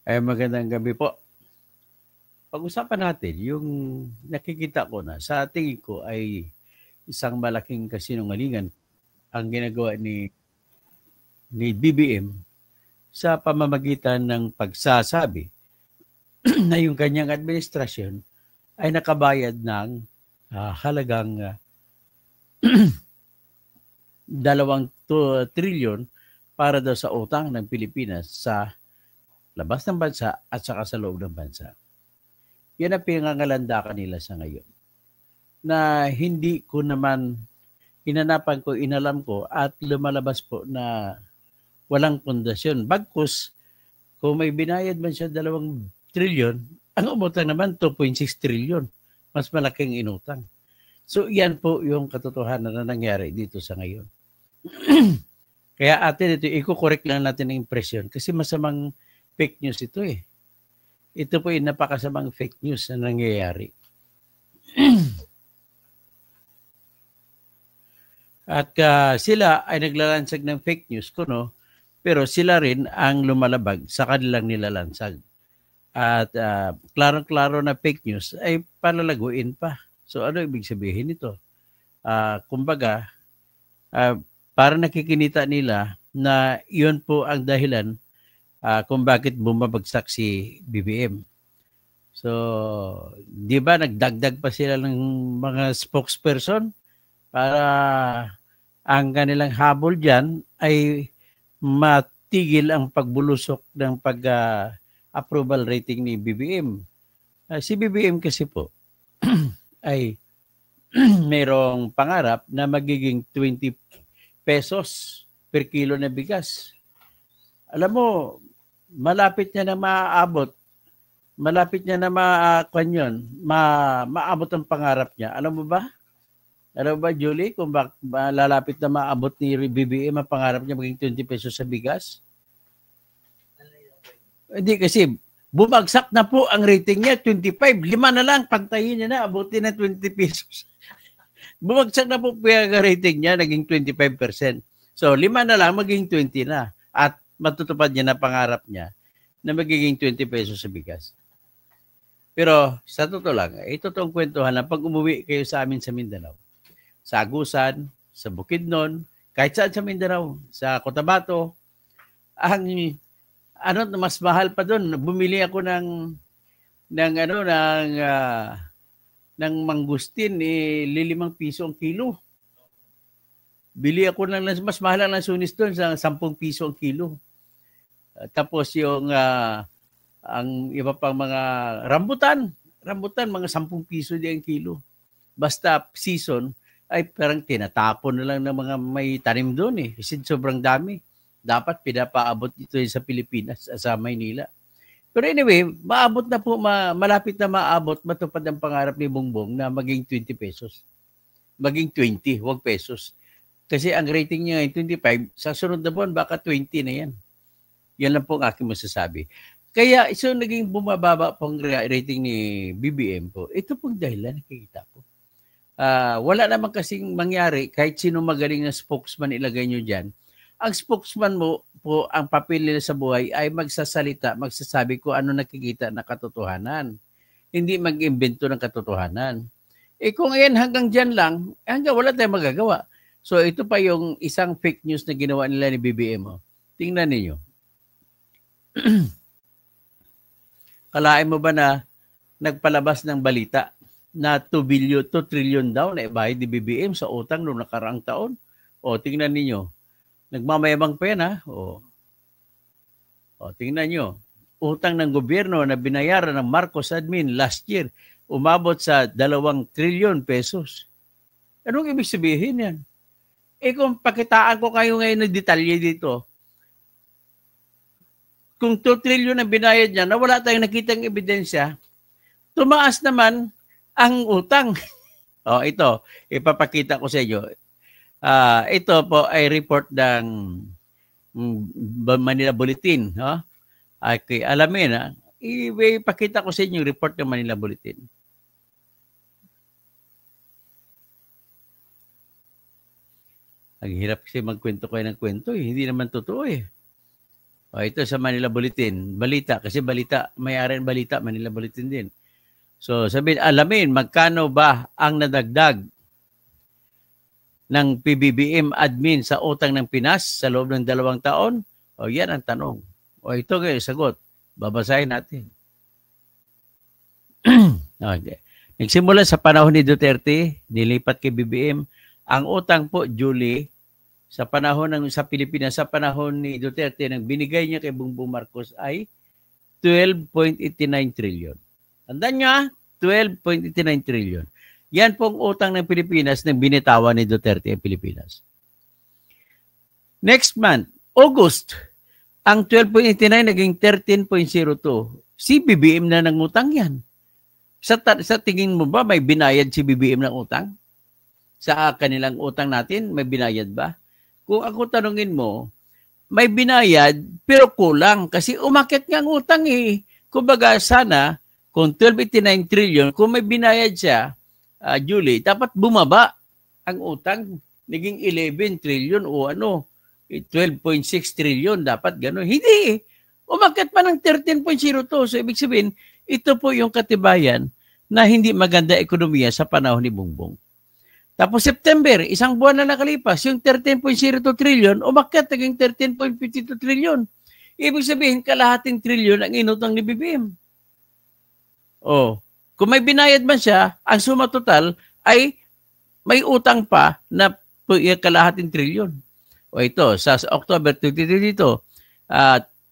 Ay, magandang gabi po. Pag-usapan natin yung nakikita ko na sa tingin ko ay isang malaking kasinungalingan ang ginagawa ni BBM sa pamamagitan ng pagsasabi na yung kanyang administrasyon ay nakabayad ng halagang 2 trilyon para daw sa utang ng Pilipinas sa labas ng bansa at saka sa loob ng bansa. Yan ang pinangalandakan nila sa ngayon. Na hindi ko naman hinanapan ko, inalam ko at lumalabas po na walang pundasyon. Bagkus, kung may binayad man siya 2 trilyon, ang umutang naman 2.6 trilyon. Mas malaking inutang. So yan po yung katotohanan na nangyari dito sa ngayon. Kaya atin ito, i-correct lang natin ang impression kasi masamang fake news ito eh. Ito po yung napakasamang fake news na nangyayari. At sila ay naglalansag ng fake news kuno, pero sila rin ang lumalabag sa kanilang nilalansag. At klarong-klaro na fake news ay palalaguin pa. So ano ibig sabihin nito? Kumbaga, para nakikinita nila na iyon po ang dahilan kung bakit bumabagsak si BBM. So, di ba nagdagdag pa sila ng mga spokesperson para ang kanilang habol dyan ay matigil ang pagbulusok ng pag-approval rating ni BBM. Si BBM kasi po ay mayroong pangarap na magiging 20 pesos per kilo na bigas. Alam mo, malapit niya na maaabot. Malapit niya na maabot ang pangarap niya. Alam mo ba? Alam mo ba, Julie, kung lalapit na maabot ni BBM ang pangarap niya maging 20 pesos sa bigas? Hindi kasi, bumagsak na po ang rating niya, 25. 5 na lang, pantayin niya na, abutin na 20 pesos. Bumagsak na po ang rating niya, naging 25%. So, 5 na lang, maging 20 na. At matutupad niya na pangarap niya na magiging 20 pesos sa bigas. Pero sa totoo lang, totoong kwentuhan lang, pag umuwi kayo sa amin sa Mindanao, sa Agusan, sa Bukidnon, kahit saan sa Mindanao, sa Cotabato, ang mas mahal pa doon. Bumili ako ng mangustin, 5 piso ang kilo. Bili ako ng mas mahal ang lansunis doon sa 10 piso ang kilo. Tapos yung ang iba pang mga rambutan mga 10 piso din ang kilo. Basta season ay parang tinatapon na lang ng mga may tanim doon eh. Kasi sobrang dami. Dapat pinapaabot ito sa Pilipinas, sa Maynila. Pero anyway, maabot na po, malapit na maabot, matupad ang pangarap ni Bongbong na maging 20 pesos. Maging 20, huwag pesos. Kasi ang rating niya ay 25, sa sunod na buwan baka 20 na yan. Yan lang po ang aking masasabi. Kaya so naging bumababa pong rating ni BBM po. Ito pong dahilan nakikita ko. Wala naman kasing mangyari kahit sino magaling na spokesman ilagay nyo dyan. Ang spokesman mo po, ang papel nila sa buhay ay magsasalita, magsasabi ko ano nakikita na katotohanan. Hindi mag-imbento ng katotohanan. Kung ayan hanggang dyan lang, hanggang wala tayong magagawa. So ito pa yung isang fake news na ginawa nila ni BBM. Tingnan ninyo. Kalain mo ba na nagpalabas ng balita na 2 trillion daw na ibayad ni BBM sa utang noong nakaraang taon? Tingnan ninyo. Nagmamayabang pa yan ha. Tingnan nyo. Utang ng gobyerno na binayaran ng Marcos admin last year umabot sa 2 trillion pesos. Anong ibig sabihin yan? Kung pakitaan ko kayo ngayon ng detalye dito, kung 2 trillion ang binayad niya na wala tayong nakitang ebidensya, tumaas naman ang utang. Ito, ipapakita ko sa inyo. Ito po ay report ng Manila Bulletin. Okay, alamin, ipakita ko sa inyo yung report ng Manila Bulletin. Ang hirap kasi magkwento kayo ng kwento. Hindi naman totoo eh. O, ito sa Manila Bulletin. Balita, kasi balita, may-ari ng balita, Manila Bulletin din. So, sabihin, alamin, magkano ba ang nadagdag ng PBBM admin sa utang ng Pinas sa loob ng 2 taon? O, yan ang tanong. O, ito kayo, sagot. Babasahin natin. Okay. Nagsimula sa panahon ni Duterte, nilipat kay BBM, ang utang po, Julie, sa panahon sa Pilipinas, sa panahon ni Duterte, nang binigay niya kay Bongbong Marcos ay 12.89 trillion. Tandaan niyo, 12.89 trillion. Yan pong utang ng Pilipinas na binitawan ni Duterte ang Pilipinas. Next month, August, ang 12.89 naging 13.02. Si BBM na nangutang yan. Sa tingin mo ba may binayad si BBM ng utang? Sa kanilang utang natin, may binayad ba? Kung ako tanungin mo, may binayad pero kulang kasi umakyat nga ang utang eh. Kumbaga sana, kung 12.89 trillion, kung may binayad siya, Julie, dapat bumaba ang utang. Naging 11 trillion o 12.6 trillion, dapat gano'n. Hindi. Umakyat pa ng 13.02. So, ibig sabihin, ito po yung katibayan na hindi maganda ekonomiya sa panahon ni Bongbong. Tapos September, isang buwan na nakalipas, yung 13.02 trillion, umakyat naging 13.52 trillion. Ibig sabihin, kalahating trillion ang inutang ni BBM. Oh, kung may binayad man siya, ang suma total ay may utang pa na kalahating trillion. O ito, sa October 2022,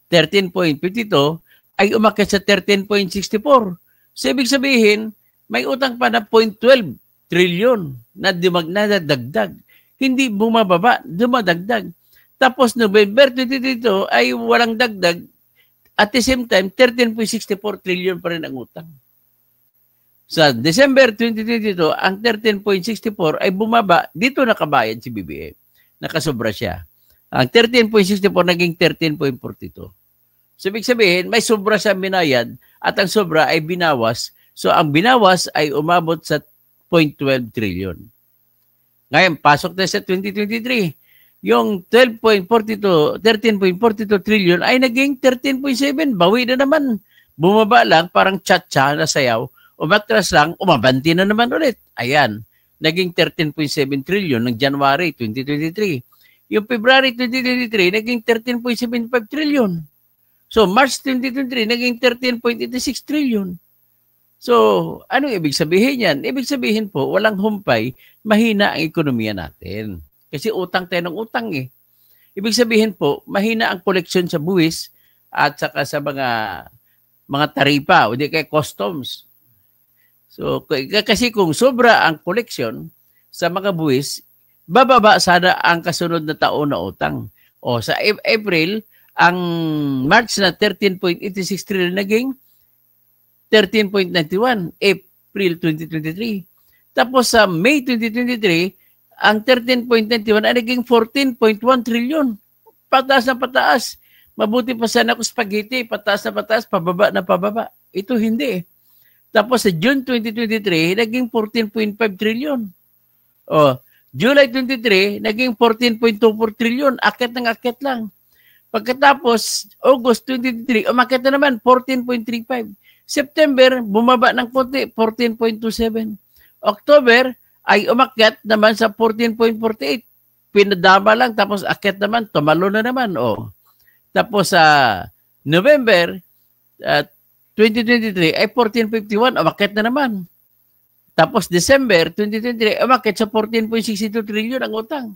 13.52 ay umakyat sa 13.64. So, ibig sabihin, may utang pa na 0.12 trillion na nadagdag. Hindi bumababa, dumadagdag. Tapos November 2022 ay walang dagdag. At the same time, 13.64 trillion pa rin ang utang. Sa December 2022, ang 13.64 ay bumaba. Dito nakabayad si BBM. Nakasobra siya. Ang 13.64 naging 13.42. So, ibig sabihin, may sobra siya binayad at ang sobra ay binawas. So, ang binawas ay umabot sa 0.12 trillion. Ngayon, pasok na sa 2023. Yung 13.42 trillion ay naging 13.7. Bawi na naman. Bumaba lang, parang cha-cha na sayaw. Umatras lang, umabanti na naman ulit. Ayan, naging 13.7 trillion ng January 2023. Yung February 2023, naging 13.75 trillion. So, March 2023, naging 13.86 trillion. So, anong ibig sabihin yan? Ibig sabihin po, walang humpay, mahina ang ekonomiya natin. Kasi utang tayo ng utang eh. Ibig sabihin po, mahina ang koleksyon sa buwis at saka sa mga taripa o di kay customs. So, kasi kung sobra ang koleksyon sa mga buwis, bababa sana ang kasunod na taon na utang. O sa April, ang March na 13.86 trillion naging 13.91 April 2023. Tapos sa May 2023, ang 13.91 ay naging 14.1 trillion. Pataas na pataas. Mabuti pa sana kung spaghetti, pataas na pataas, pababa na pababa. Ito hindi eh. Tapos sa June 2023, naging 14.5 trillion. O, July 23, naging 14.24 trillion. Akyat ng akyat lang. Pagkatapos, August 2023, umakyat na naman, 14.35. September, bumaba ng konti, 14.27. October, ay umakyat naman sa 14.48. Pinadama lang, tapos akyat naman, tumalo na naman. O. Tapos sa November 2023 ay 14.51, umakyat na naman. Tapos December 2023, umakyat sa 14.62 trillion ang utang.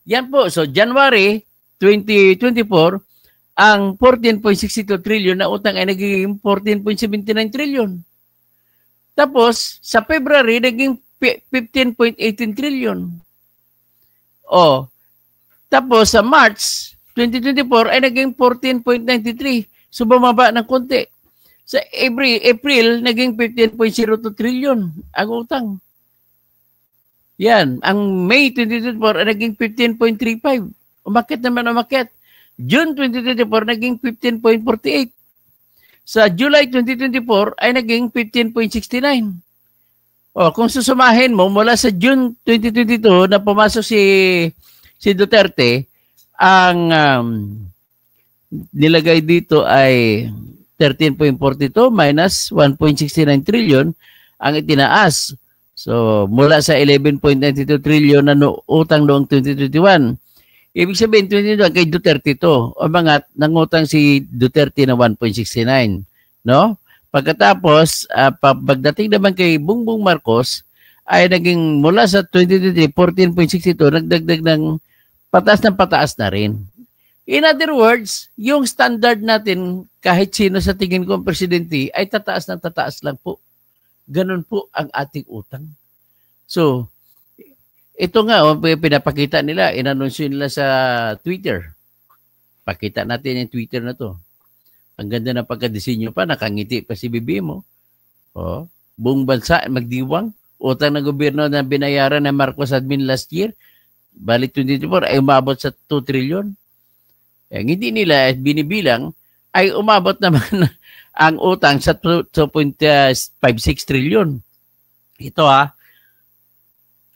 Yan po. So January 2024, ang 14.62 trillion na utang ay naging 14.79 trillion. Tapos sa February, naging 15.18 trillion. O, tapos sa March 2024 ay naging 14.93. So bumaba ng konti. Sa April naging 15.02 trillion ang utang. Yan. Ang May 2024 ay naging 15.35. Umakyat naman, umakyat. June 2024 naging 15.48. Sa July 2024 ay naging 15.69. O, kung susumahin mo, mula sa June 2022 na pumasok si Duterte, ang nilagay dito ay 13.42 minus 1.69 trillion ang itinaas. So, mula sa 11.92 trillion na utang noong 2021. Ibig sabihin, 2021 kay Duterte to. O mga nangutang si Duterte na 1.69. No? Pagkatapos, pagdating naman kay Bongbong Marcos, ay naging mula sa 2023, 14.62, nagdagdag ng pataas na rin. In other words, yung standard natin, kahit sino sa tingin ko ang presidente, ay tataas lang po. Ganun po ang ating utang. So, ito nga, pinapakita nila, inanunsyo nila sa Twitter. Pakita natin yung Twitter na to. Ang ganda ng pagkadisenyo pa, nakangiti pa si bibi mo. Oh, buong bansa, magdiwang. Utang ng gobyerno na binayaran ng Marcos admin last year, balik 2024, ay umabot sa 2 trillion. Ang hindi nila binibilang, ay umabot naman ang utang sa 2.56 trillion. Ito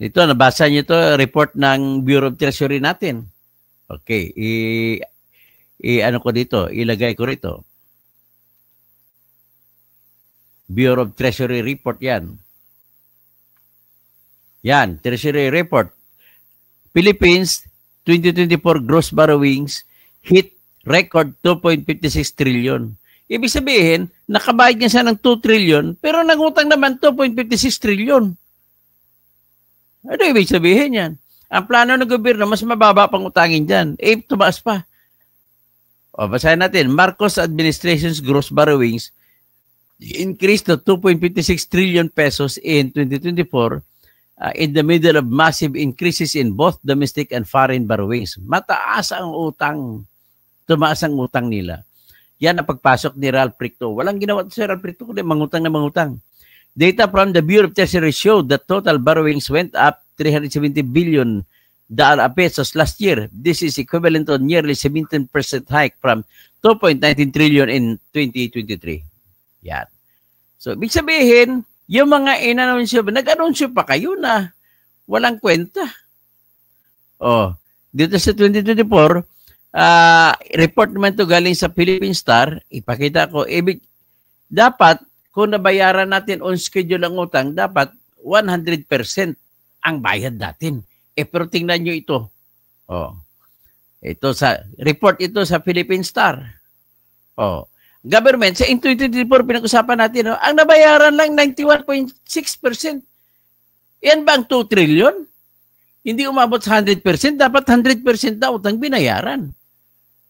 ito, nabasa niyo ito, report ng Bureau of Treasury natin. Okay, ano ko dito, ilagay ko rito. Bureau of Treasury report yan. Yan, Treasury report. Philippines 2024 gross borrowings hit record 2.56 trillion. Ibig sabihin, nakabayad niya siya ng 2 trillion, pero nangutang naman 2.56 trillion. Ano ibig sabihin yan? Ang plano ng gobyerno, mas mababa pang utangin dyan. Tumaas pa. O, basahin natin. Marcos administration's gross borrowings increased to 2.56 trillion pesos in 2024 in the middle of massive increases in both domestic and foreign borrowings. Mataas ang utang. Tumaas ang utang nila. Yan ang pagpasok ni Ralph Ricto. Walang ginawa si Ralph Ricto kundi mangutang na mangutang. Data from the Bureau of Treasury showed that total borrowings went up 370 billion pesos last year. This is equivalent to nearly 17% hike from 2.19 trillion in 2023. Yan. So, ibig sabihin, yung mga inanunsyo, nag-anunsyo pa kayo na walang kwenta. Oh, dito sa 2024, report naman to galing sa Philippine Star, ipakita ko, dapat, kung nabayaran natin on schedule ang utang, dapat 100% ang bayad natin. Pero tingnan nyo ito. Oh. Ito sa report ito sa Philippine Star. Oh. Government, sa 2024 pinag-usapan natin, ang nabayaran lang 91.6%. Yan ba ang 2 trillion? Hindi umabot sa 100%, dapat 100% na utang binayaran.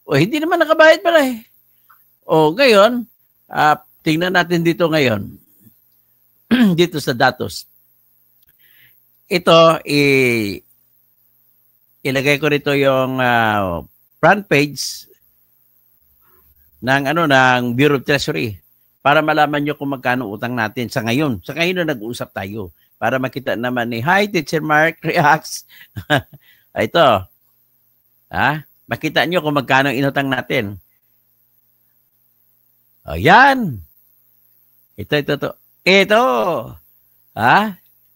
O hindi naman nakabayad pala eh. O ngayon, tingnan natin dito ngayon. Dito sa datos. Ito, ilagay ko rito yung front page ng Bureau of Treasury para malaman nyo kung magkano utang natin sa ngayon. Sa ngayon na nag-uusap tayo para makita naman ni Hi, Teacher Mark reacts. Ito. Makita nyo kung magkano inutang natin. Ayan. Ito.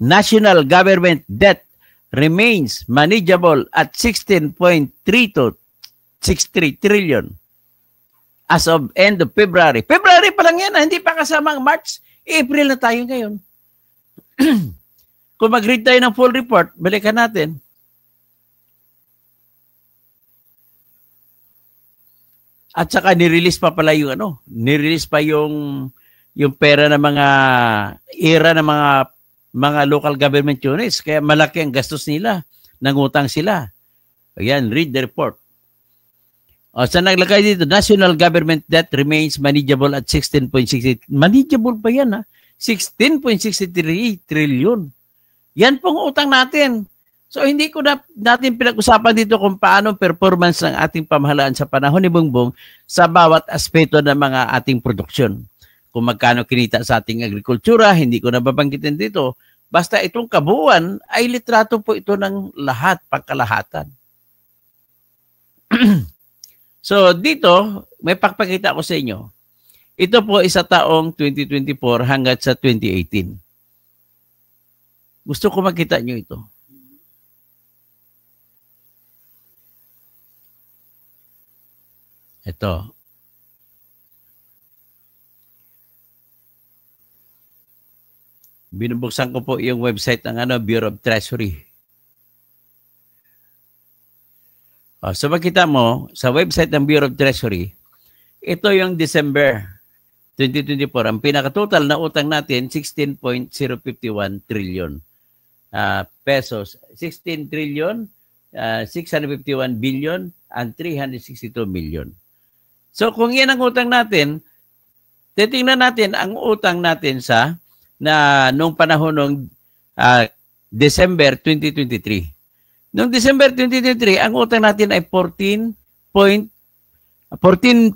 National government debt remains manageable at 16.3263 trillion as of end of February. February pa lang yan, hindi pa kasama ang March. April na tayo ngayon. Kung mag-read tayo ng full report, balikan natin. At saka nirelease pa pala yung nirelease pa yung pera ng mga era ng mga local government units. Kaya malaki ang gastos nila. Nangutang sila. Ayan, read the report. Sa naglagay dito, national government debt remains manageable at 16.68. Manageable pa yan 16.63 trillion. Yan pong utang natin. So hindi ko natin pinag-usapan dito kung paano performance ng ating pamahalaan sa panahon ni Bongbong sa bawat aspeto ng mga ating produksyon. Kung magkano kinita sa ating agrikultura, hindi ko nababanggitin dito. Basta itong kabuuan ay litrato po ito ng lahat, pagkalahatan. So dito, may pakpakita ko sa inyo. Ito po isa taong 2024 hanggat sa 2018. Gusto ko makita nyo ito. Ito. Binubuksan ko po yung website ng Bureau of Treasury. So makita mo, sa website ng Bureau of Treasury, ito yung December 2024. Ang pinaka-total na utang natin, 16.051 trillion pesos. 16 trillion, 651 billion, and 362 million. So kung yan ang utang natin, titingnan natin ang utang natin sa nung panahon ng December 2023. Noong December 2023, ang utang natin ay 14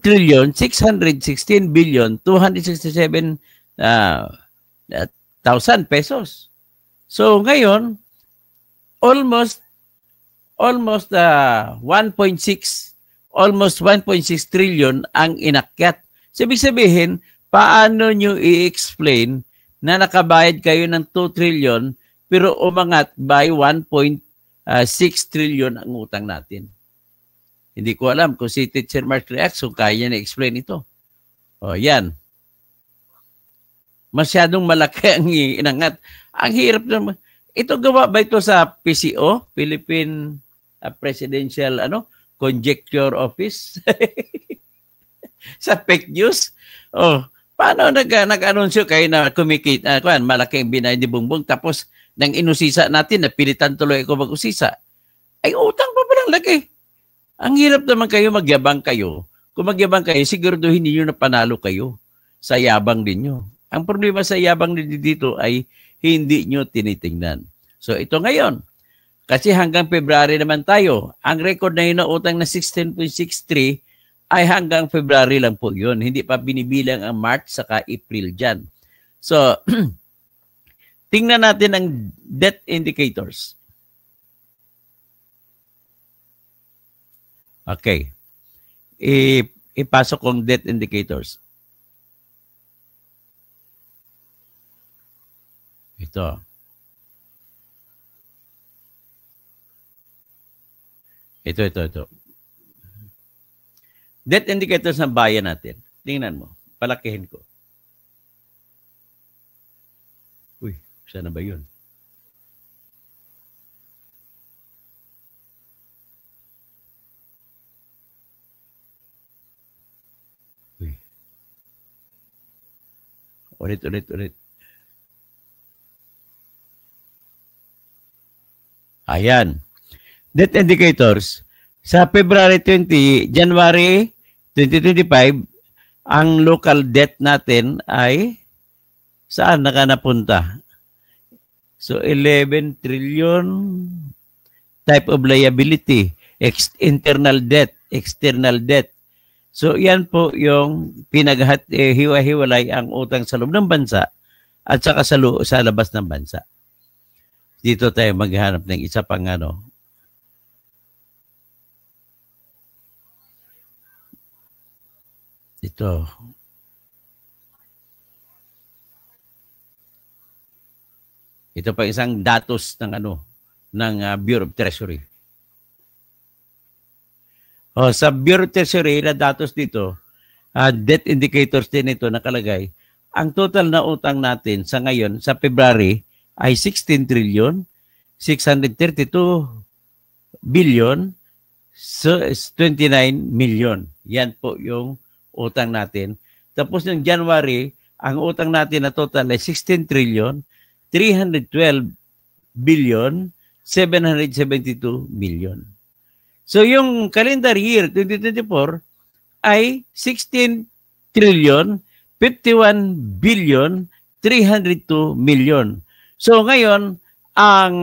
trillion 616 billion 267 thousand pesos. So ngayon, almost 1.6 trillion ang inakyat. So, ibig sabihin, paano nyo i-explain na nakabayad kayo ng 2 trillion pero umangat by 1.6 trillion ang utang natin? Hindi ko alam kung si Teacher Mark Reacson kaya na explain ito. O, yan. Masyadong malaki ang inangat. Ang hirap naman. Ito gawa ba ito sa PCO? Philippine Presidential Conjecture Office? Sa fake news? Oh, paano nag-anunsyo kayo na kumikita? Malaking binay ni Bongbong tapos nang inusisa natin, napilitan tuloy ako mag-usisa. Ay, utang pa palang laki. Ang hirap naman kayo, magyabang kayo. Kung magyabang kayo, siguraduhin niyo na panalo kayo sa yabang ninyo. Ang problema sa yabang ninyo dito ay hindi nyo tinitingnan. So ito ngayon, kasi hanggang February naman tayo, ang record na yun na utang na 16.63 ay hanggang February lang po yun. Hindi pa binibilang ang March saka April dyan. So, tingnan natin ang debt indicators. Okay. Ipasok kong debt indicators. Ito. Ito. Debt indicators ng bayan natin. Tingnan mo. Palakihin ko. Uy, sana ba yun? Uy. Ulit. Ayan. Debt indicators. Sa February 20, January 2025, ang local debt natin ay saan napunta? So, 11 trillion type of liability, internal debt, external debt. So, yan po yung hiwa-hiwalay ang utang sa loob ng bansa at saka sa labas ng bansa. Dito tayo maghanap ng isa pang Ito. Ito pa isang datos ng Bureau of Treasury. Sa Bureau of Treasury na datos dito, debt indicators din ito nakalagay. Ang total na utang natin sa ngayon, sa February, ay 16 trillion, 632 billion, 29 million. Yan po yung utang natin. Tapos yung January, ang utang natin na total ay 16 trillion, 312 billion, 772 million. So yung calendar year 2024 ay 16 trillion, 51 billion, 302 million. So ngayon, ang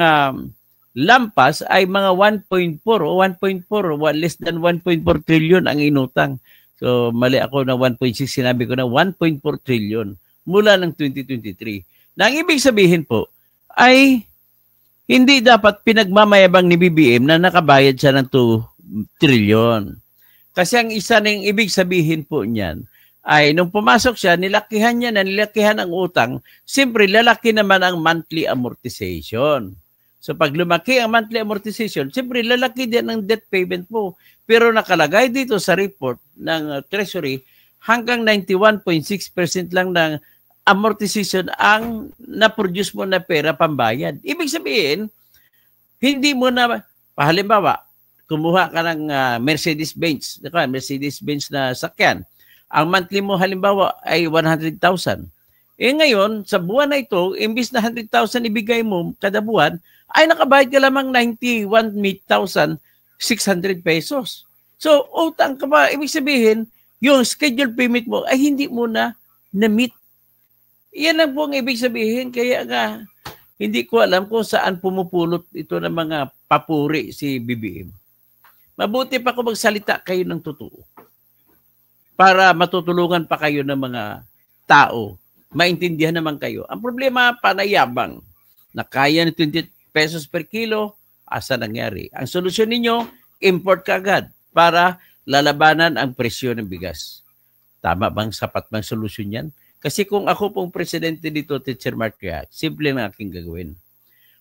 lampas ay mga 1.4 o 1.4, less than 1.4 trillion ang inutang. So mali ako na 1.6, sinabi ko na 1.4 trillion mula ng 2023. Na ang ibig sabihin po ay hindi dapat pinagmamayabang ni BBM na nakabayad siya ng 2 trillion. Kasi ang isa ng ibig sabihin po niyan ay nung pumasok siya, nilakihan ang utang, siyempre lalaki naman ang monthly amortization. So pag lumaki ang monthly amortization, siyempre lalaki din ang debt payment mo. Pero nakalagay dito sa report ng Treasury, hanggang 91.6% lang ng amortization ang na-produce mo na pera pambayad. Ibig sabihin, hindi mo na, halimbawa, kumuha ka ng Mercedes-Benz, Mercedes-Benz na sakyan. Ang monthly mo halimbawa ay 100,000. Eh ngayon, sa buwan na ito, imbis na 100,000 ibigay mo kada buwan, ay nakabayad ka lamang 91,600 pesos. So, utang ka pa. Ibig sabihin, yung scheduled payment mo ay hindi mo na-meet. Yan ang po ang ibig sabihin. Kaya nga, hindi ko alam kung saan pumupulot ito ng mga papuri si BBM. Mabuti pa kung magsalita kayo ng totoo para matutulungan pa kayo ng mga tao. Maintindihan naman kayo. Ang problema, panayabang na kaya ng 20 pesos per kilo, asa nangyari? Ang solusyon ninyo, import ka agad para lalabanan ang presyo ng bigas. Tama bang sapat bang solusyon yan? Kasi kung ako pong presidente dito, Teacher Mark React, simple na aking gagawin.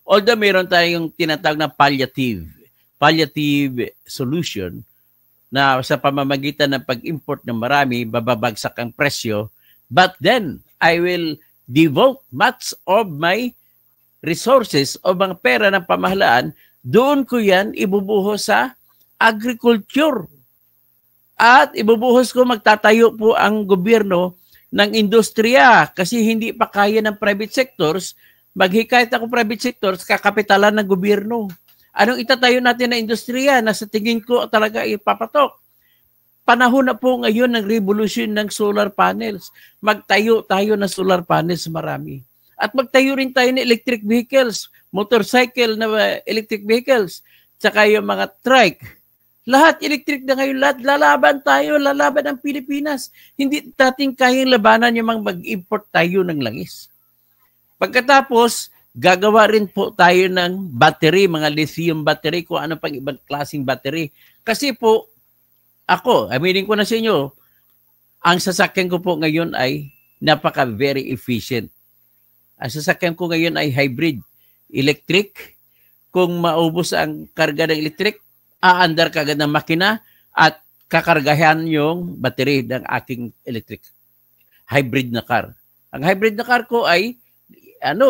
Although mayroon tayong tinatawag na palliative solution na sa pamamagitan ng pag-import ng marami, bababagsak ang presyo, but then I will devote much of my resources o mga pera ng pamahalaan, doon ko yan ibubuhos sa agriculture. At ibubuhos ko, magtatayo po ang gobyerno ng industriya kasi hindi pa kaya ng private sectors. Maghikayat ako private sectors, kakapitalan ng gobyerno. Anong itatayo natin na industriya na sa tingin ko talaga ipapatok? Panahon na po ngayon ng revolution ng solar panels. Magtayo tayo ng solar panels marami. At magtayo rin tayo ng electric vehicles, motorcycle na electric vehicles, tsaka yung mga trike. Lahat electric na ngayon, lahat lalaban tayo, lalaban ang Pilipinas. Hindi natin kayang labanan yung mga mag-import tayo ng langis. Pagkatapos, gagawa rin po tayo ng battery, mga lithium battery, kung ano pang ibang klaseng battery. Kasi po, ako, aminin ko na sa inyo, ang sasakyan ko po ngayon ay very efficient. Ang sasakyan ko ngayon ay hybrid. Electric, kung maubos ang karga ng electric, aandar ka agad ng makina at kakargahan yung battery ng aking electric hybrid na car. Ang hybrid na car ko ay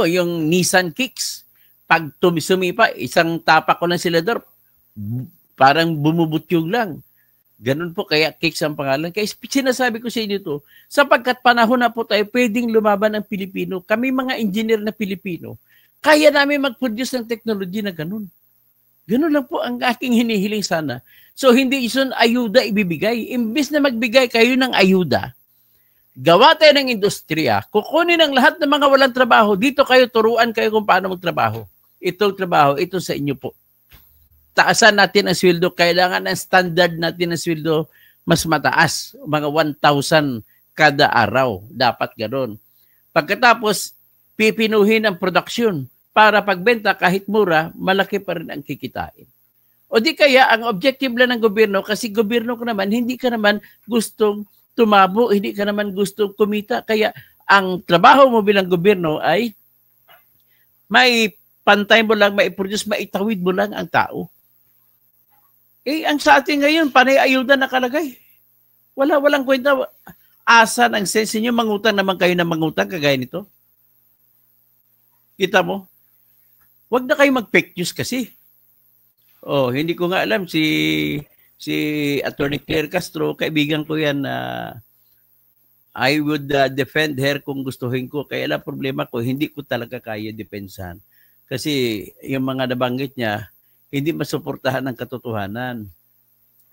yung Nissan Kicks. Pag sumipa, isang tapak ko ng silador, parang bumubutyog lang. Ganun po, kaya Kicks ang pangalan. Kaya sinasabi ko sa inyo ito, sapagkat panahon na po tayo, pwedeng lumaban ng Pilipino. Kami mga engineer na Pilipino, kaya namin mag-produce ng technology na ganun. Ganun lang po ang aking hinihiling sana. So, hindi isun ayuda ibibigay. Imbis na magbigay kayo ng ayuda, gawa tayo ng industriya, kukunin ang lahat ng mga walang trabaho, dito kayo, turuan kayo kung paano magtrabaho. Itong trabaho, ito sa inyo po. Taasan natin ang sweldo, kailangan ang standard natin ang sweldo mas mataas, mga 1,000 kada araw, dapat ganoon. Pagkatapos, pipinuhin ang production para pagbenta kahit mura, malaki pa rin ang kikitain. O di kaya, ang objective lang ng gobyerno, kasi gobyerno ko naman, hindi ka naman gustong tumabo, hindi ka naman gustong kumita, kaya ang trabaho mo bilang gobyerno ay may pantay mo lang, mai-produce, maitawid mo lang ang tao. Eh, ang sa atin ngayon, panay ayuda nakalagay. Walang kwenta. Asan ang sense niyo? Mangutang naman kayo ng mangutang, kagaya nito. Kita mo? Huwag na kayo mag-fake news kasi. Oh, hindi ko nga alam si Attorney Claire Castro, kaibigan ko yan na I would defend her kung gustuhin ko. Kaya lang problema ko, hindi ko talaga kaya depensahan. Kasi yung mga nabanggit niya, hindi masuportahan ng katotohanan.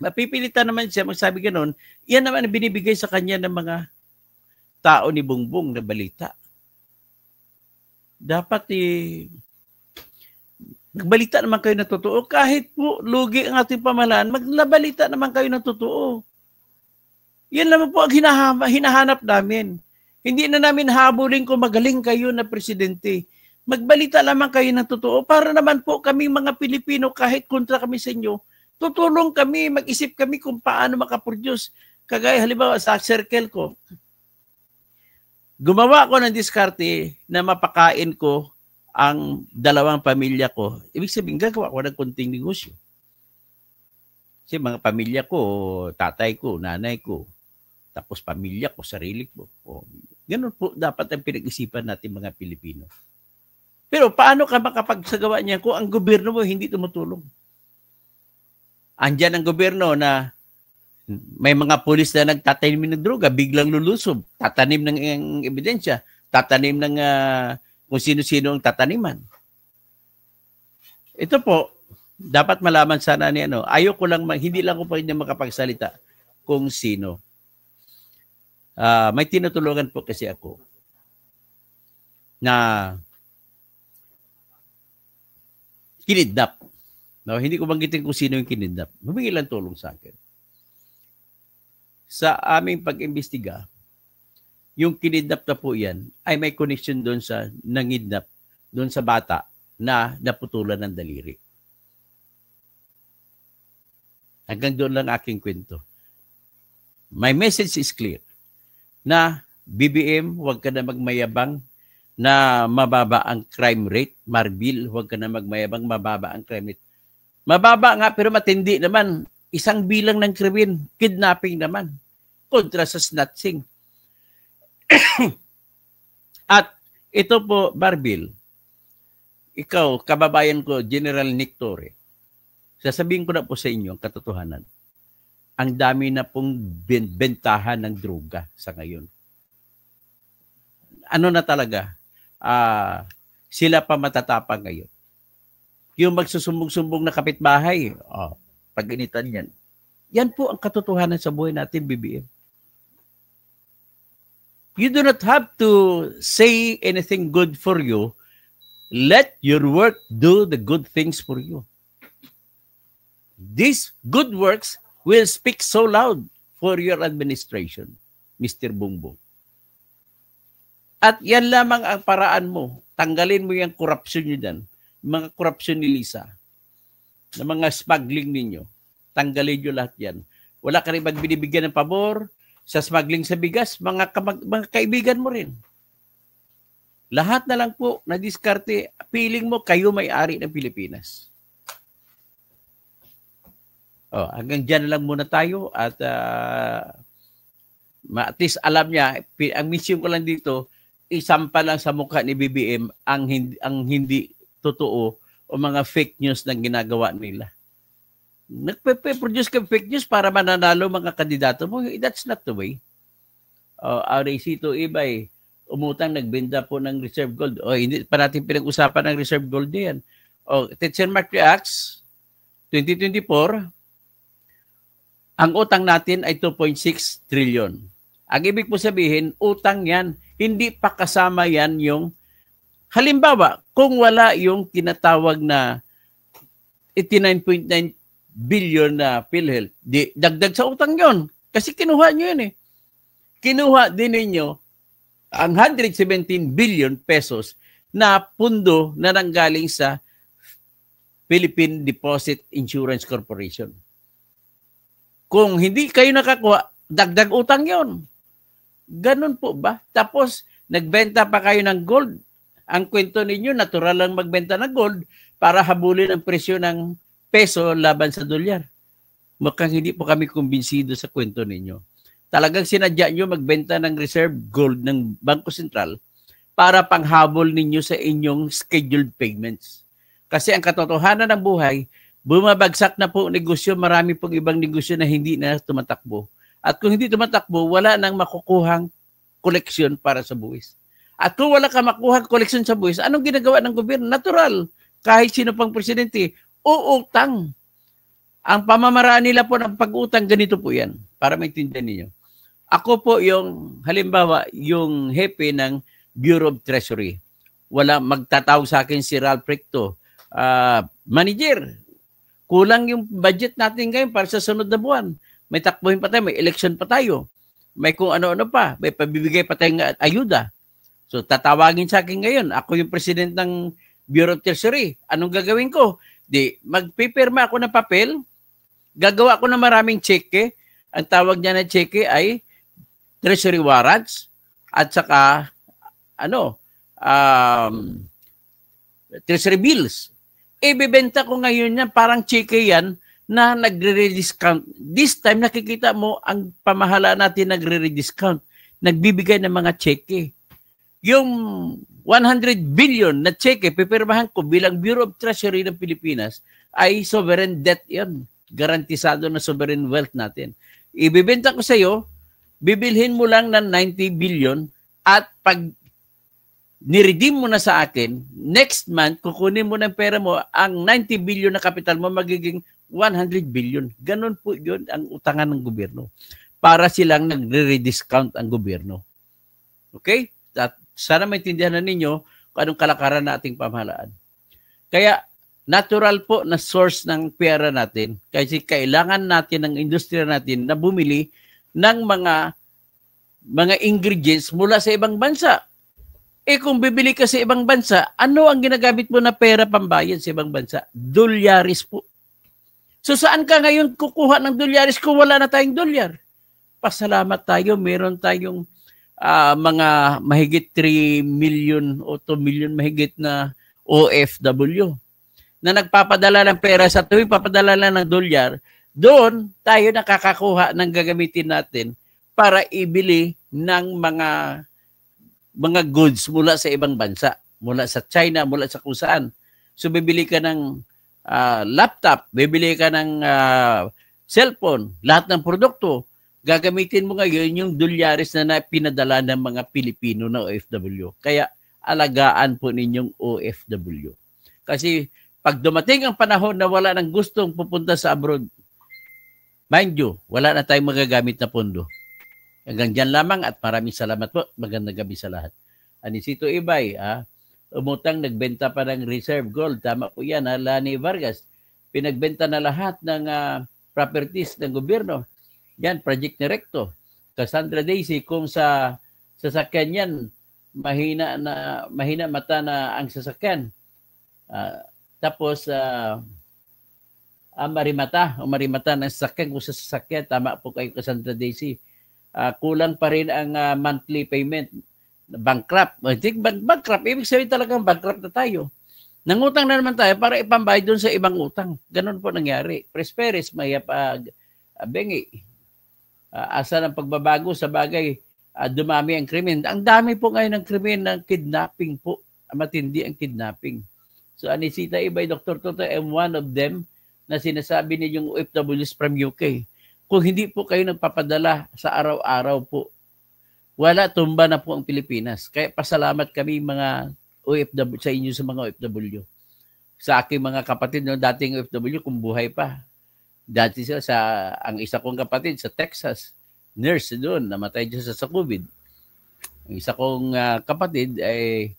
Mapipilitan naman siya magsabi ganun, yan naman ang binibigay sa kanya ng mga tao ni Bongbong na balita. Dapat magbalita naman kayo na totoo. Kahit po lugi ang ating pamahalaan, maglabalita naman kayo na totoo. Yan naman po ang hinahanap namin. Hindi na namin habulin kung magaling kayo na presidente. Magbalita lamang kayo ng totoo para naman po kami mga Pilipino, kahit kontra kami sa inyo, tutulong kami, mag-isip kami kung paano makaproduce. Kagaya halimbawa sa circle ko, gumawa ko ng diskarte na mapakain ko ang dalawang pamilya ko, ibig sabihin, gagawa ko ng konting negosyo. Kasi mga pamilya ko, tatay ko, nanay ko, tapos pamilya ko, sarili ko. O, ganun po dapat ang pinag-isipan natin mga Pilipino. Pero paano ka makapagsagawa niya kung ang gobyerno mo hindi tumutulong? Andyan ang gobyerno na may mga pulis na nagtatanim ng droga, biglang lulusob, tatanim ng ebidensya, tatanim ng kung sino-sino ang tataniman. Ito po, dapat malaman sana ni ano, ayoko lang, hindi lang ko pa rin makapagsalita kung sino. May tinutulungan po kasi ako na kinidnap. No, hindi ko banggitin kung sino yung kinidnap. Humingi lang tulong sa akin. Sa aming pag-imbestiga, yung kinidnap na po yan ay may connection doon sa nangidnap, doon sa bata na naputulan ng daliri. Hanggang doon lang aking kwento. My message is clear na BBM, huwag ka na magmayabang na mababa ang crime rate. Marbil, huwag ka na magmayabang mababa ang crime rate. Mababa nga pero matindi naman. Isang bilang ng krimen, kidnapping naman. Kontra sa snatching. At ito po, Marbil, ikaw, kababayan ko, General Nick Torre, sasabihin ko na po sa inyo ang katotohanan. Ang dami na pong bentahan ng droga sa ngayon. Ano na talaga? Sila pa matatapang ngayon. Yung magsusumbong-sumbong na kapitbahay, pag-initan yan. Yan po ang katotohanan sa buhay natin, BBM. You do not have to say anything good for you. Let your work do the good things for you. These good works will speak so loud for your administration, Mr. Bongbong. At yan lamang ang paraan mo. Tanggalin mo yung korupsyon nyo dyan. Mga korupsyon ni Lisa. Na mga smuggling ninyo. Tanggalin nyo lahat yan. Wala ka rin magbinibigyan ng pabor. Sa smuggling sa bigas, mga kaibigan mo rin. Lahat na lang po na diskarte, feeling mo kayo may-ari ng Pilipinas. Hanggang dyan lang muna tayo at at least alam niya, ang mission ko lang dito, isampa lang sa mukha ni BBM ang hindi totoo o mga fake news na ginagawa nila. Nagpe-produce ka fake news para mananalo mga kandidato mo. That's not the way. Aresito Ibay, umutang, nagbenta po ng reserve gold. Hindi pa natin pinag-usapan ng reserve gold yan. Tetsen Mark Reacts, 2024, ang utang natin ay 2.6 trillion. Ang ibig po sabihin, utang yan, hindi pa kasama yan yung, halimbawa, kung wala yung tinatawag na 89.9 billion na PhilHealth, dagdag sa utang yon. Kasi kinuha nyo yun eh. Kinuha din ninyo ang 117 billion pesos na pundo na nanggaling sa Philippine Deposit Insurance Corporation. Kung hindi kayo nakakuha, dagdag utang yon. Ganun po ba? Tapos, nagbenta pa kayo ng gold. Ang kwento ninyo, natural lang magbenta ng gold para habulin ang presyo ng peso laban sa dolyar. Mukhang hindi po kami kumbinsido sa kwento ninyo. Talagang sinadya nyo magbenta ng reserve gold ng Bangko Sentral para panghabol ninyo sa inyong scheduled payments. Kasi ang katotohanan ng buhay, bumabagsak na po negosyo, marami pong ibang negosyo na hindi na tumatakbo. At kung hindi tumatakbo, wala nang makukuhang koleksyon para sa buwis. At kung wala ka makuhang koleksyon sa buwis, anong ginagawa ng gobyerno? Natural. Kahit sino pang presidente, uutang. Ang pamamaraan nila po ng pag-utang, ganito po yan, para maintindihan ninyo. Ako po yung, halimbawa, yung hepe ng Bureau of Treasury. Wala, magtatawag sa akin si Ralph Recto. Manager, kulang yung budget natin ngayon para sa sunod na buwan. May takbuhin pa tayo, may election pa tayo. May kung ano-ano pa, may pabibigay pa tayong ayuda. So tatawagin sa akin ngayon, ako yung president ng Bureau of Treasury. Anong gagawin ko? Magpipirma ako ng papel, gagawa ako ng maraming cheque. Ang tawag niya na cheque ay treasury warrants at saka treasury bills. Ibebenta ko ngayon yan, parang cheque yan na nagre-rediscount. This time, nakikita mo, ang pamahala natin nagre-rediscount. Nagbibigay ng mga cheque. Yung 100 billion na cheque, pipirmahan ko bilang Bureau of Treasury ng Pilipinas, ay sovereign debt yan. Garantisado na sovereign wealth natin. Ibebenta ko sa iyo, bibilhin mo lang ng 90 billion at pag niredeem mo na sa akin, next month, kukunin mo ng pera mo, ang 90 billion na kapital mo magiging 100 billion. Ganon po yun ang utangan ng gobyerno. Para silang nagre-rediscount ang gobyerno. Okay? At sana maintindihan na ninyo kung anong kalakaran na ating pamahalaan. Kaya, natural po na source ng pera natin kasi kailangan natin ng industriya natin na bumili ng mga ingredients mula sa ibang bansa. Kung bibili ka sa ibang bansa, ano ang ginagamit mo na pera pambayad sa ibang bansa? Dolyaris po. So saan ka ngayon kukuha ng dolyaris kung wala na tayong dolyar? Pasalamat tayo, meron tayong mga mahigit 3 million o 2 million mahigit na OFW na nagpapadala ng pera sa tuwing papadala lang ng dolyar. Doon tayo nakakakuha ng gagamitin natin para ibili ng mga goods mula sa ibang bansa, mula sa China, mula sa kung saan. So bibili ka ng laptop, bibili ka ng cellphone, lahat ng produkto, gagamitin mo ngayon yung dolyaris na pinadala ng mga Pilipino na OFW. Kaya alagaan po ninyong OFW. Kasi pag dumating ang panahon na wala nang gustong pupunta sa abroad, mind you, wala na tayong magagamit na pondo. Hanggang dyan lamang at maraming salamat po. Magandang gabi sa lahat. Anisito Ibay, umutang, nagbenta pa ng reserve gold. Tama po yan, Lani Vargas. Pinagbenta na lahat ng properties ng gobyerno. Yan, Project Directo. Cassandra Daisy, kung sa sasakyan yan, mahina mata na ang sasakyan. Tapos, marimata ng sasakyan. Kung sa sasakyan, tama po kayo, Cassandra Daisy. Kulang pa rin ang monthly payment. Bankrupt. I think bankrupt. Ibig sabihin talagang bankrupt na tayo. Nangutang na naman tayo para ipambayad doon sa ibang utang. Ganon po nangyari. Presperis, bengi. Asa ng pagbabago sa bagay, dumami ang krimen. Ang dami po ngayon ng krimen ng kidnapping po. Matindi ang kidnapping. So Anisita Ibay, Dr. Toto, I'm one of them na sinasabi ninyong OFWs from UK. Kung hindi po kayo nagpapadala sa araw-araw po, wala, tumba na po ang Pilipinas. Kaya pasalamat kami mga OFW sa inyo sa mga OFW. Sa aking mga kapatid, no, dating OFW, kung buhay pa. Dati sila ang isa kong kapatid sa Texas, nurse doon, namatay siya sa COVID. Ang isa kong kapatid ay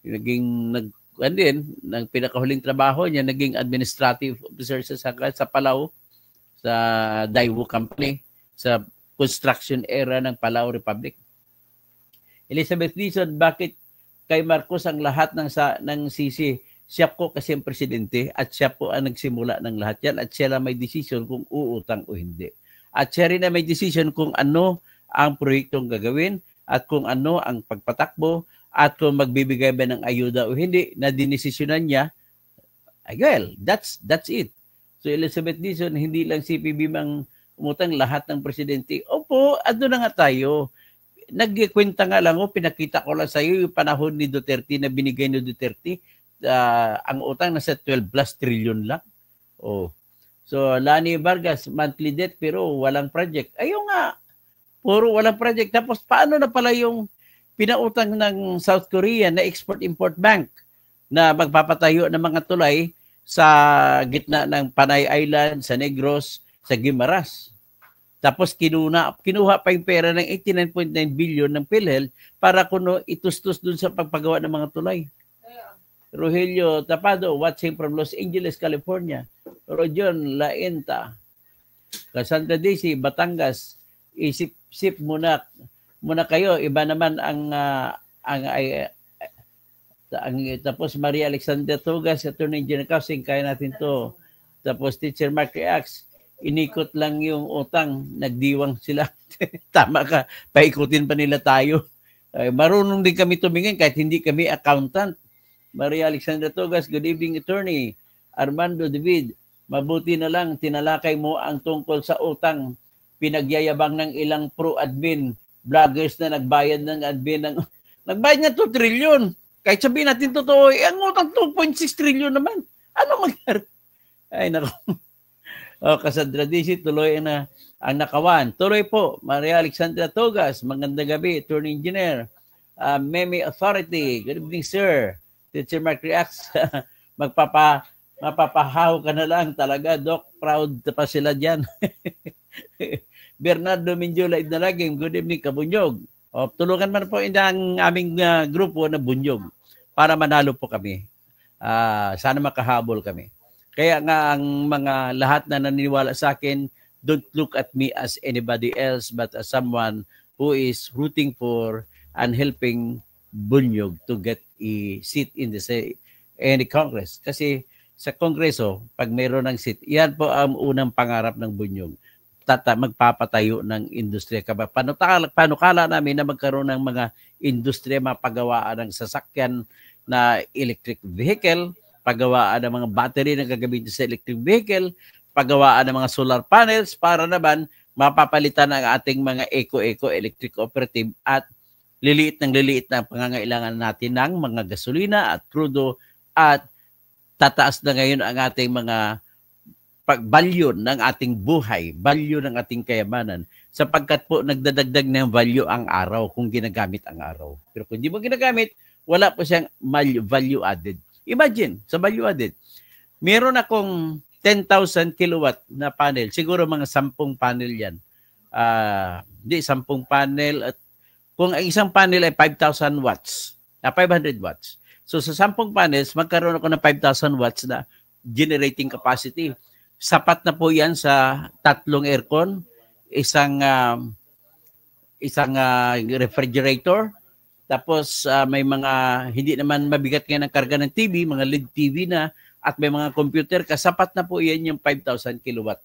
nang pinakahuling trabaho niya, naging administrative officer sa Palau, sa Daewoo Company, sa construction era ng Palau Republic. Elizabeth Dizon, bakit kay Marcos ang lahat ng sisi? Siya po kasi ang presidente at siya po ang nagsimula ng lahat yan at siya lang may decision kung uutang o hindi. At siya rin na may decision kung ano ang proyektong gagawin at kung ano ang pagpatakbo at kung magbibigay ba ng ayuda o hindi na dinesisyonan niya. Well, that's it. So Elizabeth Dizon, hindi lang si PB mang umutang, lahat ng presidente. Opo, ano na nga tayo. Nagkikwenta nga lang, pinakita ko lang sa iyo yung panahon ni Duterte na binigay ni Duterte. Ang utang nasa 12 plus trillion lang. So Lani Vargas, monthly debt pero walang project. Ayun nga, puro walang project. Tapos paano na pala yung pinautang ng South Korea na Export-Import Bank na magpapatayo ng mga tulay sa gitna ng Panay Island, sa Negros, sa Guimaras. Tapos kinuha pa yung pera ng 89.9 billion ng PhilHealth para kuno itustos dun sa pagpagawa ng mga tulay. Rogelio Tapado, watching from Los Angeles, California. Rojon Laenta, Cassandra Daisy, Batangas, isip muna kayo, iba naman tapos Maria Alexander Tugas, Attorney General Kausing, kaya natin to. Tapos Teacher Mark Reacts, inikot lang yung utang, nagdiwang sila. Tama ka, paikutin pa nila tayo. Marunong din kami tumingin kahit hindi kami accountant. Maria Alexandra Togas, good evening, attorney. Armando David, mabuti na lang tinalakay mo ang tungkol sa utang. Pinagyayabang ng ilang pro-admin, vloggers na nagbayad ng admin ng nagbayad niya 2 trillion. Kahit sabihin natin totoo, ang utang 2.6 trillion naman. Ano mangyari? Ay, nako. Cassandra DC, tuloy na ang nakawan. Tuloy po, Maria Alexandra Togas, magandang gabi, attorney engineer. Meme Authority, good evening, sir. Teacher Mark Reacts, mapapahaw ka na lang talaga, Doc. Proud pa sila dyan. Bernardo Minjola Idnaragim, good evening, Kabunyog. Tulungan man po ang aming grupo na Bunyog para manalo po kami. Sana makahabol kami. Kaya nga ang mga lahat na naniniwala sa akin, don't look at me as anybody else but as someone who is rooting for and helping Bunyog to get a seat in the Congress. Kasi sa Kongreso, pag mayroon ng seat, yan po ang unang pangarap ng Bunyog. Magpapatayo ng industriya. Panukala namin na magkaroon ng mga industriya, mapagawaan ng sasakyan na electric vehicle, paggawaan ng mga battery na gagamitin sa electric vehicle, paggawaan ng mga solar panels para naman mapapalitan ang ating mga eco-eco electric cooperative at liliit na pangangailangan natin ng mga gasolina at crudo at tataas na ngayon ang ating mga value ng ating buhay, value ng ating kayamanan sapagkat po nagdadagdag ng value ang araw kung ginagamit ang araw. Pero kung hindi mo ginagamit, wala po siyang value added. Imagine, sa value added, meron akong 10,000 kilowatt na panel. Siguro mga 10 panel yan. 10 panel. At kung ang isang panel ay 5,000 watts, 500 watts. So sa 10 panels, magkaroon ako ng 5,000 watts na generating capacity. Sapat na po yan sa 3 aircon, isang refrigerator, tapos may mga hindi naman mabigat nga ng karga ng TV, mga LED TV na, at may mga computer, kasapat na po yan yung 5,000 kilowatt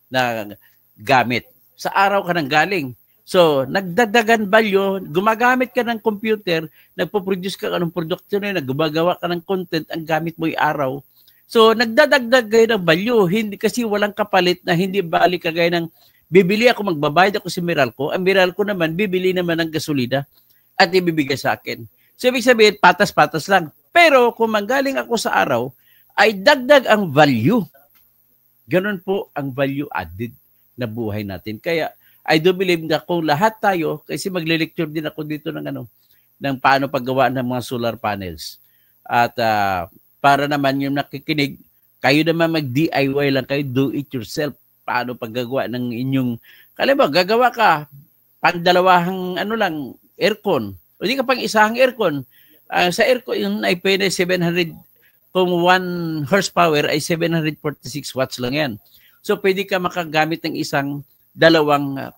na gamit. Sa araw ka nang galing. So, nagdadagan value, gumagamit ka ng computer, nagpo-produce ka ng production na gumagawa ka ng content, ang gamit mo yung araw. So, nagdadagdag kayo ng value, hindi, kasi walang kapalit na hindi balik ka gaya ng bibili ako, magbabayad ako sa Meralco, ang Meralco naman, bibili naman ng gasolina at ibibigay sa akin. So, ibig sabihin, patas-patas lang. Pero, kung manggaling ako sa araw, ay dagdag ang value. Ganun po ang value added na buhay natin. Kaya, I do believe na kung lahat tayo, kasi magle-lecture din ako dito ng paano paggawa ng mga solar panels. At para naman yung nakikinig, kayo naman mag-DIY lang kayo, do it yourself. Paano paggagawa ng inyong, gagawa ka, pang-dalawahang aircon. O di ka pang isahang aircon. Sa aircon, yun ay pwede 700, kung 1 horsepower ay 746 watts lang yan. So, pwede ka makagamit ng dalawang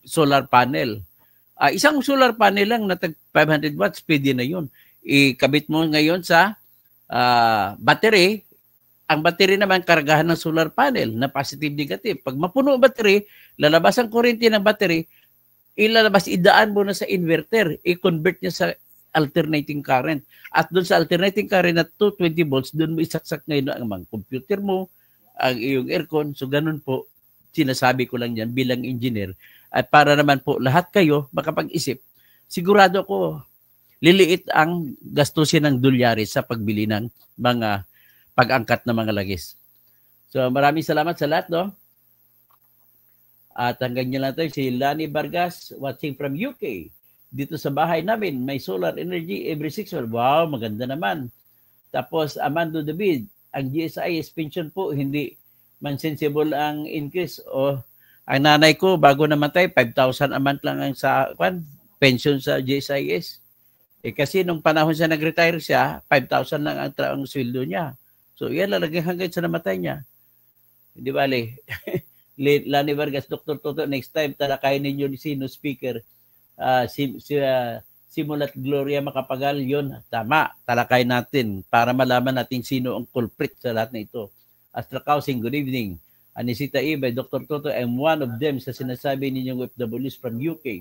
solar panel. Isang solar panel lang na 500 watts, pwede na yun. Ikabit mo ngayon sa battery. Ang battery naman, kargahan ng solar panel na positive-negative. Pag mapuno ang battery, lalabas ang kuryente ng battery, idaan mo na sa inverter, i-convert niya sa alternating current. At doon sa alternating current na 220 volts, doon mo isaksak ngayon ang mga computer mo, ang iyong aircon. So ganun po, sinasabi ko lang yan bilang engineer. At para naman po lahat kayo makapag-isip, sigurado ko liliit ang gastusin ng dolyares sa pagbili ng mga pag-angkat ng mga lagis. So maraming salamat sa lahat, no? At hanggang nyo lang tayo, si Lani Vargas watching from UK. Dito sa bahay namin, may solar energy every 6 months. Wow, maganda naman. Tapos, Amando David, ang GSIS pension po, hindi man sensible ang increase. O, ang nanay ko, bago namatay, 5,000 a month lang ang pension sa GSIS. Kasi nung panahon siya nag-retire siya, 5,000 lang ang sweldo niya. So, yan lalagay hanggang sa namatay niya. Hindi bali. Lani Vargas, Dr. Toto, next time, talakayin ninyo sino speaker. Simulat Gloria Macapagal, yun, tama, talakay natin para malaman natin sino ang culprit sa lahat na ito. Astra Kausing, good evening. Anisita Ibay, Dr. Toto, I'm one of them sa sinasabi ninyong OFWs from UK.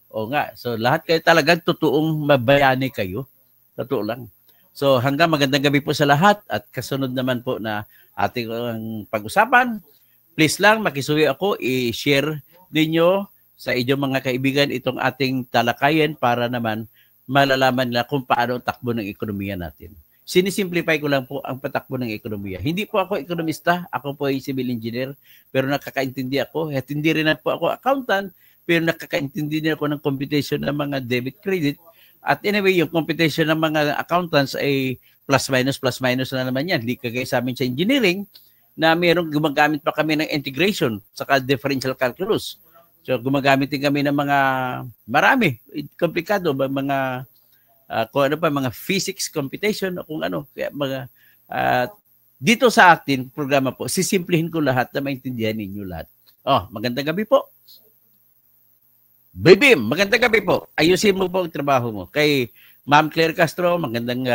O nga, so lahat kayo talagang totoong mabayani kayo. Totoo lang. So hanggang magandang gabi po sa lahat at kasunod naman po na ating pag-usapan. Please lang makisuyo ako, i-share ninyo sa inyong mga kaibigan itong ating talakayan para naman malalaman nila kung paano ang takbo ng ekonomiya natin. Sinisimplify ko lang po ang patakbo ng ekonomiya. Hindi po ako ekonomista, ako po ay civil engineer, pero nakakaintindi ako. At hindi rin po ako accountant, pero nakakaintindi din ako ng computation ng mga debit credit. At anyway, yung computation ng mga accountants ay plus minus na naman yan. Hindi kagaya sa amin sa engineering na mayroong gumagamit pa kami ng integration saka differential calculus. So gumagamit din kami ng mga marami, komplikado, mga kung ano pa, mga physics computation o kung ano. Kaya mga dito sa atin programa po, sisimplihin ko lahat na maintindihan ninyo lahat. Oh, magandang gabi po. Baby, magandang gabi po. Ayusin mo po ang trabaho mo. Kay Ma'am Claire Castro, magandang